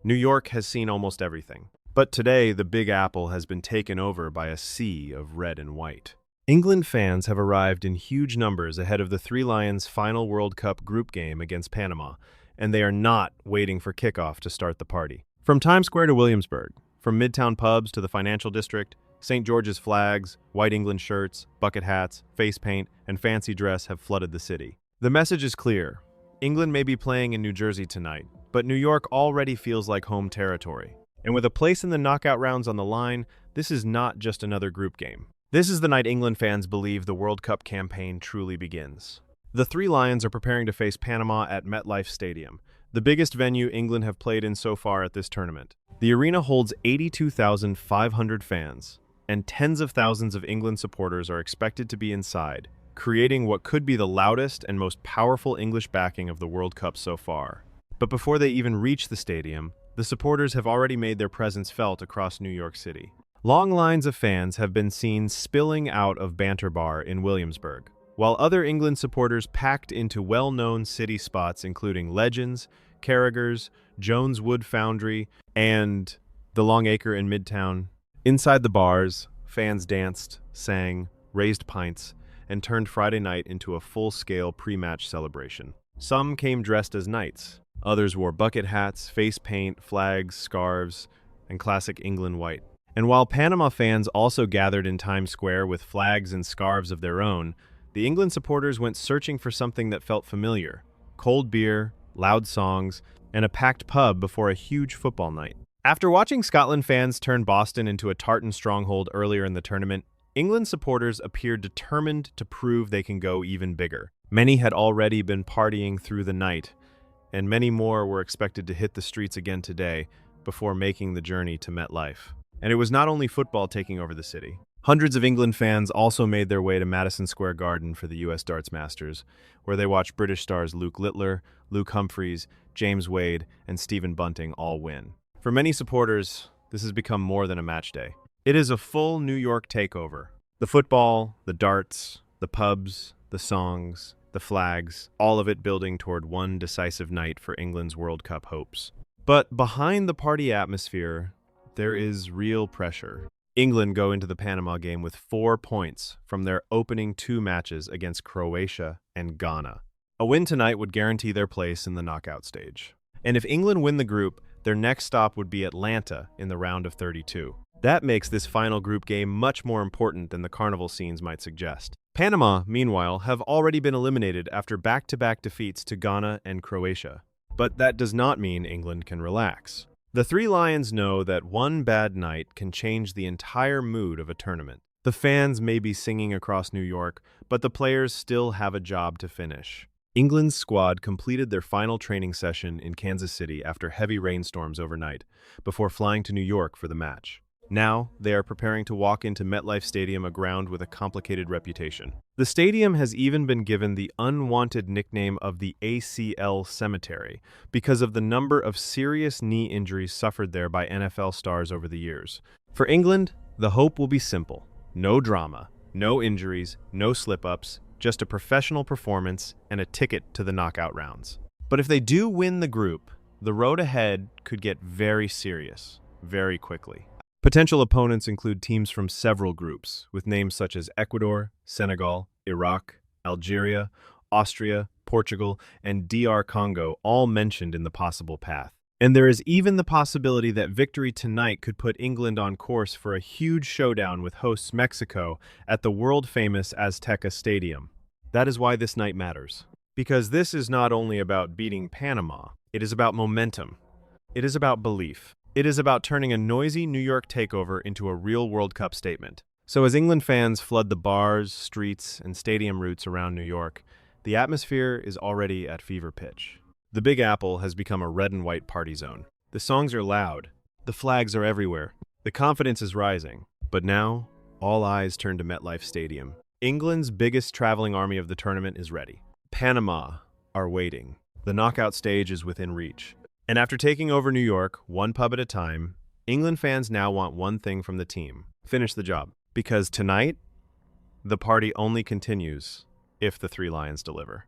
New York has seen almost everything. But today, the Big Apple has been taken over by a sea of red and white. England fans have arrived in huge numbers ahead of the Three Lions' final World Cup group game against Panama, and they are not waiting for kickoff to start the party. From Times Square to Williamsburg, from Midtown pubs to the financial district, St. George's flags, white England shirts, bucket hats, face paint, and fancy dress have flooded the city. The message is clear. England may be playing in New Jersey tonight, but New York already feels like home territory. And with a place in the knockout rounds on the line, this is not just another group game. This is the night England fans believe the World Cup campaign truly begins. The Three Lions are preparing to face Panama at MetLife Stadium, the biggest venue England have played in so far at this tournament. The arena holds 82,500 fans, and tens of thousands of England supporters are expected to be inside, creating what could be the loudest and most powerful English backing of the World Cup so far. But before they even reach the stadium, the supporters have already made their presence felt across New York City. Long lines of fans have been seen spilling out of Banter Bar in Williamsburg, while other England supporters packed into well-known city spots including Legends, Carragher's, Jones Wood Foundry, and the Longacre in Midtown. Inside the bars, fans danced, sang, raised pints, and turned Friday night into a full-scale pre-match celebration. Some came dressed as knights. Others wore bucket hats, face paint, flags, scarves, and classic England white. And while Panama fans also gathered in Times Square with flags and scarves of their own, the England supporters went searching for something that felt familiar: cold beer, loud songs, and a packed pub before a huge football night. After watching Scotland fans turn Boston into a tartan stronghold earlier in the tournament, England supporters appeared determined to prove they can go even bigger. Many had already been partying through the night, and many more were expected to hit the streets again today before making the journey to MetLife. And it was not only football taking over the city. Hundreds of England fans also made their way to Madison Square Garden for the U.S. Darts Masters, where they watched British stars Luke Littler, Luke Humphries, James Wade, and Stephen Bunting all win. For many supporters, this has become more than a match day. It is a full New York takeover. The football, the darts, the pubs, the songs, the flags, all of it building toward one decisive night for England's World Cup hopes. But behind the party atmosphere, there is real pressure. England go into the Panama game with 4 points from their opening 2 matches against Croatia and Ghana. A win tonight would guarantee their place in the knockout stage. And if England win the group, their next stop would be Atlanta in the round of 32. That makes this final group game much more important than the carnival scenes might suggest. Panama, meanwhile, have already been eliminated after back-to-back defeats to Ghana and Croatia. But that does not mean England can relax. The Three Lions know that one bad night can change the entire mood of a tournament. The fans may be singing across New York, but the players still have a job to finish. England's squad completed their final training session in Kansas City after heavy rainstorms overnight, before flying to New York for the match. Now, they are preparing to walk into MetLife Stadium, a ground with a complicated reputation. The stadium has even been given the unwanted nickname of the ACL Cemetery because of the number of serious knee injuries suffered there by NFL stars over the years. For England, the hope will be simple. No drama, no injuries, no slip-ups, just a professional performance and a ticket to the knockout rounds. But if they do win the group, the road ahead could get very serious, very quickly. Potential opponents include teams from several groups, with names such as Ecuador, Senegal, Iraq, Algeria, Austria, Portugal, and DR Congo, all mentioned in the possible path. And there is even the possibility that victory tonight could put England on course for a huge showdown with hosts Mexico at the world-famous Azteca Stadium. That is why this night matters. Because this is not only about beating Panama, it is about momentum. It is about belief. It is about turning a noisy New York takeover into a real World Cup statement. So as England fans flood the bars, streets, and stadium routes around New York, the atmosphere is already at fever pitch. The Big Apple has become a red and white party zone. The songs are loud. The flags are everywhere. The confidence is rising. But now, all eyes turn to MetLife Stadium. England's biggest traveling army of the tournament is ready. Panama are waiting. The knockout stage is within reach. And after taking over New York, one pub at a time, England fans now want one thing from the team: finish the job. Because tonight, the party only continues if the Three Lions deliver.